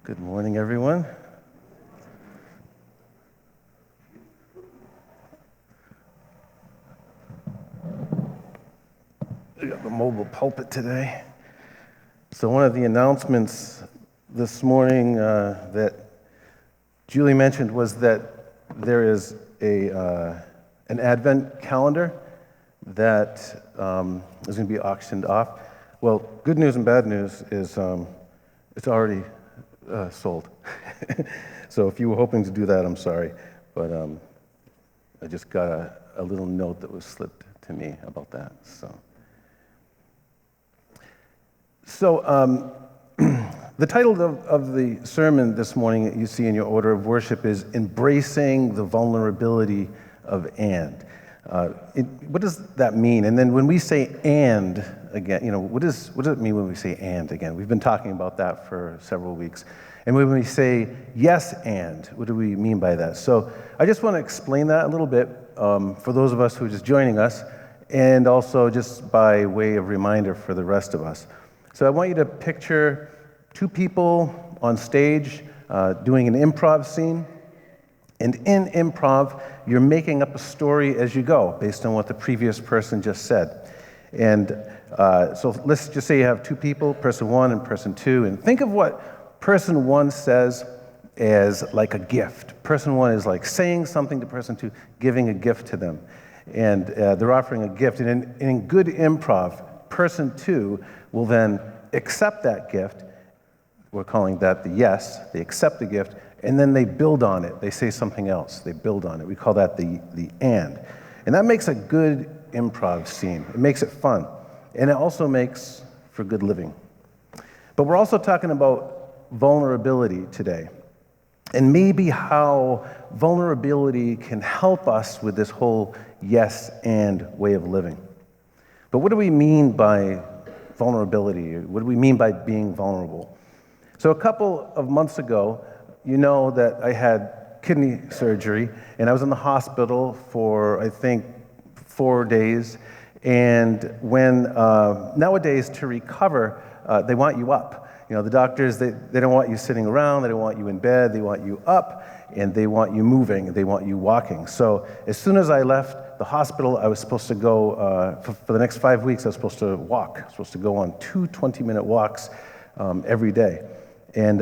Good morning, everyone. We got the mobile pulpit today. So one of the announcements this morning that Julie mentioned was that there is an Advent calendar that is going to be auctioned off. Well, good news and bad news is it's already sold. So if you were hoping to do that, I'm sorry. But I just got a little note that was slipped to me about that. So the title of the sermon this morning that you see in your order of worship is Embracing the Vulnerability of And. What does that mean? And then when we say and again, what does it mean when we say and again? We've been talking about that for several weeks. And when we say yes and, what do we mean by that? So I just want to explain that a little bit for those of us who are just joining us, and also just by way of reminder for the rest of us. So I want you to picture two people on stage doing an improv scene. And in improv, you're making up a story as you go, based on what the previous person just said. And so let's just say you have two people, person one and person two, and think of what person one says as like a gift. Person one is like saying something to person two, giving a gift to them. And they're offering a gift. And in good improv, person two will then accept that gift. We're calling that the yes. They accept the gift. And then they build on it. They say something else. They build on it. We call that the and. And that makes a good improv scene. It makes it fun. And it also makes for good living. But we're also talking about vulnerability today. And maybe how vulnerability can help us with this whole yes and way of living. But what do we mean by vulnerability? What do we mean by being vulnerable? So a couple of months ago, you know that I had kidney surgery, and I was in the hospital for, I think, 4 days. And when nowadays to recover, they want you up. The doctors, they don't want you sitting around, they don't want you in bed, they want you up, and they want you moving, they want you walking. So as soon as I left the hospital, I was supposed to go, for the next 5 weeks, I was supposed to walk. I was supposed to go on 2 20-minute walks every day. And,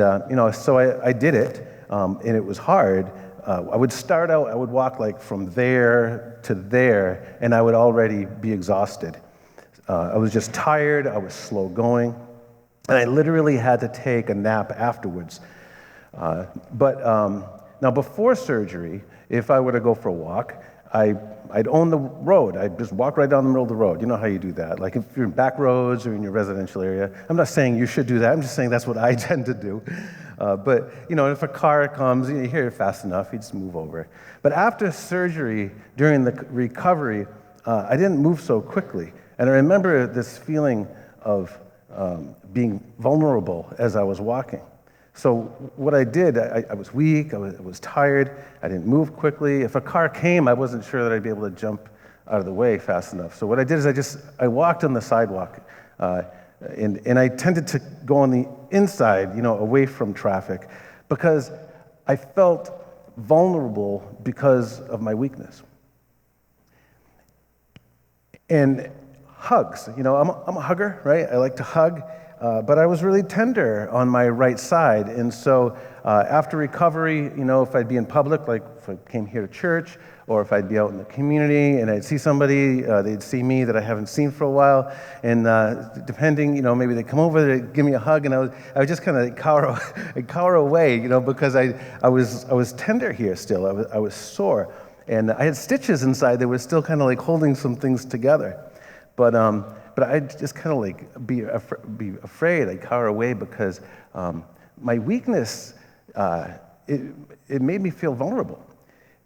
so I did it, and it was hard. I would start out, I would walk like from there to there, and I would already be exhausted. I was just tired, I was slow going, and I literally had to take a nap afterwards. But now before surgery, if I were to go for a walk, I'd own the road. I'd just walk right down the middle of the road. You know how you do that. Like if you're in back roads or in your residential area. I'm not saying you should do that. I'm just saying that's what I tend to do. But if a car comes, you hear it fast enough, you just move over. But after surgery, during the recovery, I didn't move so quickly. And I remember this feeling of being vulnerable as I was walking. So what I did, I was weak, I was tired, I didn't move quickly. If a car came, I wasn't sure that I'd be able to jump out of the way fast enough. So what I did is I walked on the sidewalk, and I tended to go on the inside, away from traffic, because I felt vulnerable because of my weakness. And hugs, I'm a hugger, right? I like to hug. But I was really tender on my right side. And so after recovery, if I'd be in public, like if I came here to church, or if I'd be out in the community and I'd see somebody, they'd see me that I haven't seen for a while. And depending, maybe they'd come over, they'd give me a hug, and I would just kind of cower away, because I was tender here still. I was sore. And I had stitches inside that were still kind of like holding some things together. But I'd just kind of like be afraid. I'd cower away because my weakness, it made me feel vulnerable.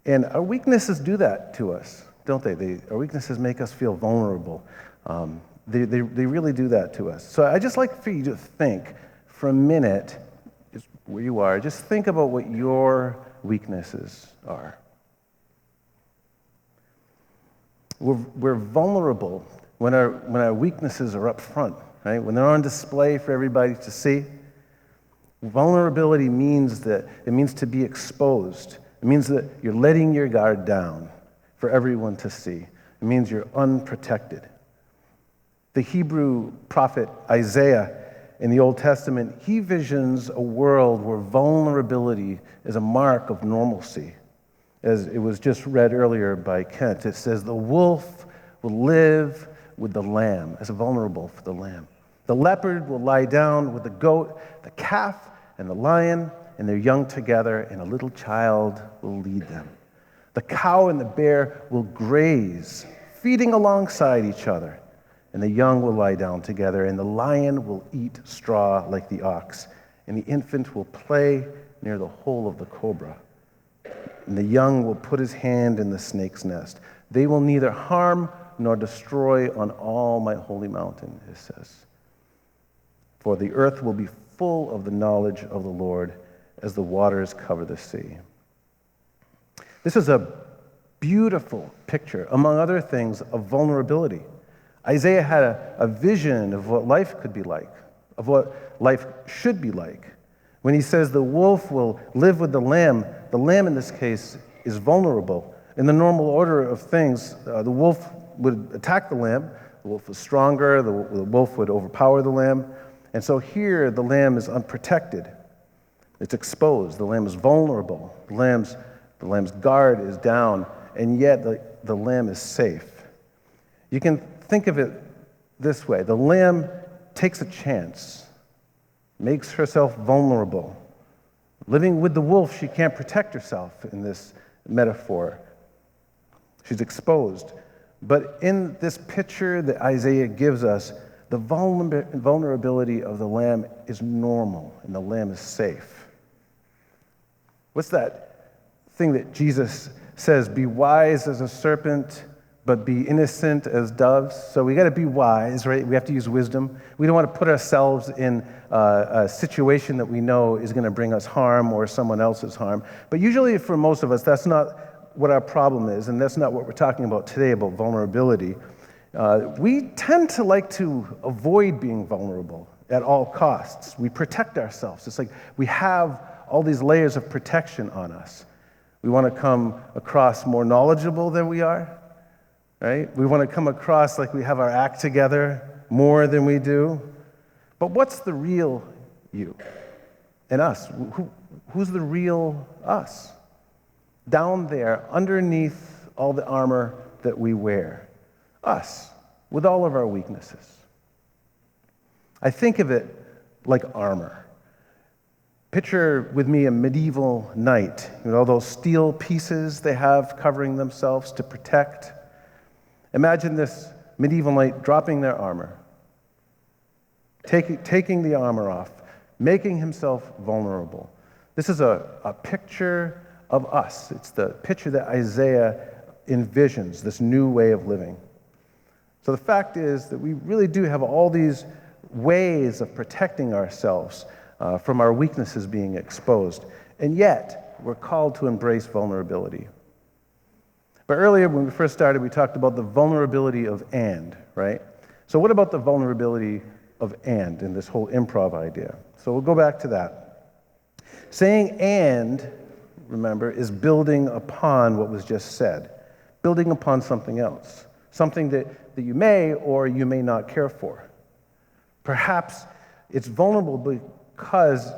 And our weaknesses do that to us, don't they? Our weaknesses make us feel vulnerable. They really do that to us. So I'd just like for you to think for a minute, just where you are, just think about what your weaknesses are. We're vulnerable when our weaknesses are up front, right? When they're on display for everybody to see. Vulnerability means to be exposed. It means that you're letting your guard down for everyone to see. It means you're unprotected. The Hebrew prophet Isaiah in the Old Testament, he visions a world where vulnerability is a mark of normalcy. As it was just read earlier by Kent, it says, the wolf will live with the lamb, as vulnerable for the lamb. The leopard will lie down with the goat, the calf and the lion, and their young together, and a little child will lead them. The cow and the bear will graze, feeding alongside each other, and the young will lie down together, and the lion will eat straw like the ox, and the infant will play near the hole of the cobra. And the young will put his hand in the snake's nest. They will neither harm nor destroy on all my holy mountain, it says. For the earth will be full of the knowledge of the Lord as the waters cover the sea. This is a beautiful picture, among other things, of vulnerability. Isaiah had a vision of what life could be like, of what life should be like. When he says the wolf will live with the lamb in this case is vulnerable. In the normal order of things, the wolf would attack the lamb. The wolf was stronger. The wolf would overpower the lamb. And so here, the lamb is unprotected. It's exposed. The lamb is vulnerable. The lamb's guard is down, and yet the lamb is safe. You can think of it this way. The lamb takes a chance, makes herself vulnerable. Living with the wolf, she can't protect herself in this metaphor. She's exposed. But in this picture that Isaiah gives us, the vulnerability of the lamb is normal, and the lamb is safe. What's that thing that Jesus says? Be wise as a serpent, but be innocent as doves. So we got to be wise, right? We have to use wisdom. We don't want to put ourselves in a situation that we know is going to bring us harm or someone else's harm. But usually for most of us, that's not what our problem is, and that's not what we're talking about today, about vulnerability. We tend to like to avoid being vulnerable at all costs. We protect ourselves. It's like we have all these layers of protection on us. We want to come across more knowledgeable than we are, right? We want to come across like we have our act together more than we do. But what's the real you and us? Who's the real us? Down there, underneath all the armor that we wear. Us, with all of our weaknesses. I think of it like armor. Picture with me a medieval knight, all those steel pieces they have covering themselves to protect. Imagine this medieval knight dropping their armor, taking the armor off, making himself vulnerable. This is a picture of us. It's the picture that Isaiah envisions, this new way of living. So the fact is that we really do have all these ways of protecting ourselves from our weaknesses being exposed. And yet, we're called to embrace vulnerability. But earlier, when we first started, we talked about the vulnerability of and, right? So what about the vulnerability of and in this whole improv idea? So we'll go back to that. Saying and, remember, is building upon what was just said, building upon something else, something that you may or you may not care for. Perhaps it's vulnerable because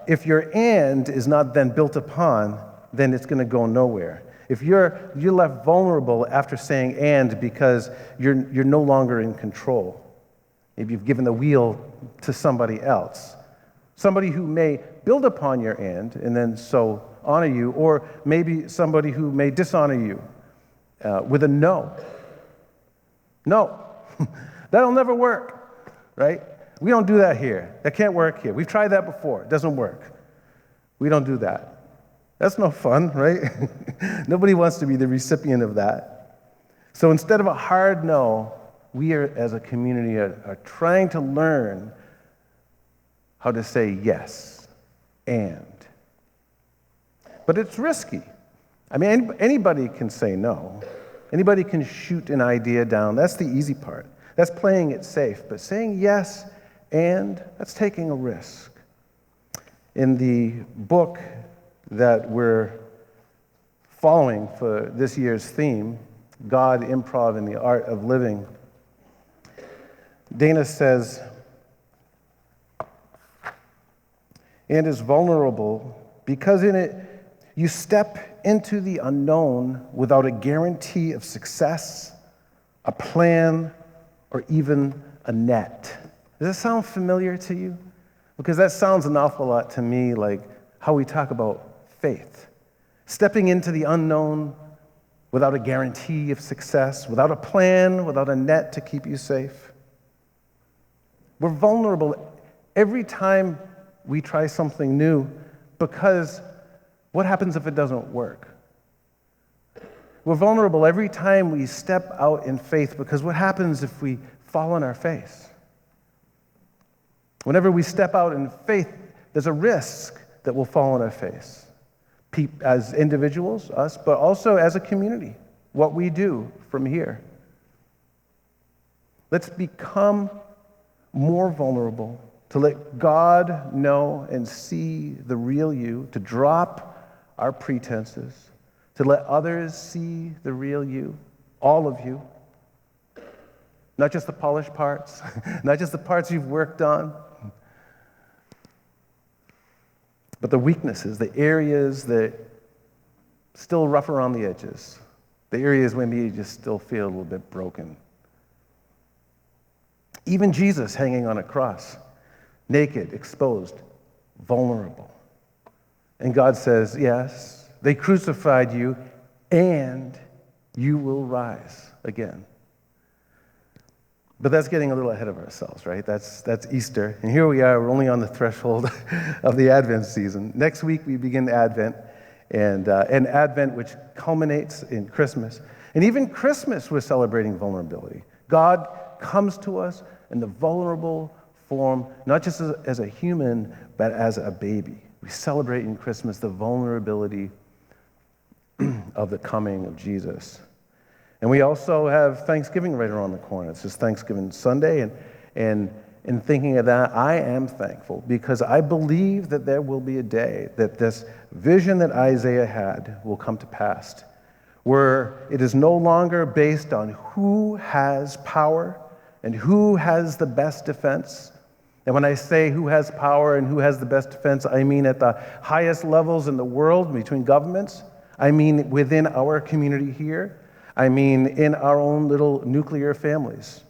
if your and is not then built upon, then it's going to go nowhere. If you're left vulnerable after saying and because you're no longer in control, maybe you've given the wheel to somebody else, somebody who may build upon your and then so honor you, or maybe somebody who may dishonor you with a no. No, that'll never work, right? We don't do that here. That can't work here. We've tried that before. It doesn't work. We don't do that. That's no fun, right? Nobody wants to be the recipient of that. So instead of a hard no, we as a community are trying to learn how to say yes and. But it's risky. I mean, anybody can say no. Anybody can shoot an idea down. That's the easy part. That's playing it safe. But saying yes and, that's taking a risk. In the book that we're following for this year's theme, God, Improv, and the Art of Living, Dana says, and is vulnerable because in it you step into the unknown without a guarantee of success, a plan, or even a net. Does that sound familiar to you? Because that sounds an awful lot to me like how we talk about faith. Stepping into the unknown without a guarantee of success, without a plan, without a net to keep you safe. We're vulnerable every time we try something new because what happens if it doesn't work? We're vulnerable every time we step out in faith because what happens if we fall on our face? Whenever we step out in faith, there's a risk that we'll fall on our face. As individuals, us, but also as a community, what we do from here. Let's become more vulnerable, to let God know and see the real you, to drop our pretenses, to let others see the real you, all of you. Not just the polished parts, not just the parts you've worked on, but the weaknesses, the areas that still rough around the edges, the areas where maybe you just still feel a little bit broken. Even Jesus hanging on a cross, naked, exposed, vulnerable. And God says, yes, they crucified you, and you will rise again. But that's getting a little ahead of ourselves, right? That's Easter. And here we are, we're only on the threshold of the Advent season. Next week we begin Advent, and Advent which culminates in Christmas. And even Christmas we're celebrating vulnerability. God comes to us in the vulnerable form, not just as a human, but as a baby. We celebrate in Christmas the vulnerability of the coming of Jesus. And we also have Thanksgiving right around the corner. It's just Thanksgiving Sunday, and in thinking of that, I am thankful because I believe that there will be a day that this vision that Isaiah had will come to pass, where it is no longer based on who has power and who has the best defense. And when I say who has power and who has the best defense, I mean at the highest levels in the world between governments. I mean within our community here. I mean in our own little nuclear families.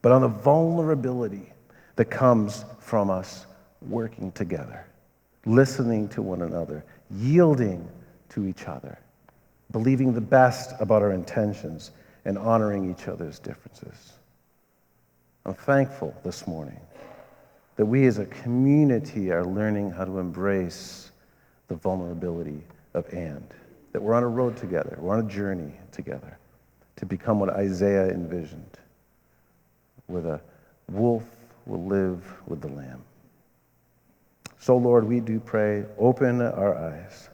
But on the vulnerability that comes from us working together, listening to one another, yielding to each other, believing the best about our intentions, and honoring each other's differences. I'm thankful this morning that we as a community are learning how to embrace the vulnerability of and. That we're on a road together, we're on a journey together to become what Isaiah envisioned, where the wolf will live with the lamb. So, Lord, we do pray, open our eyes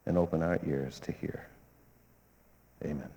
and open our ears to hear. Amen.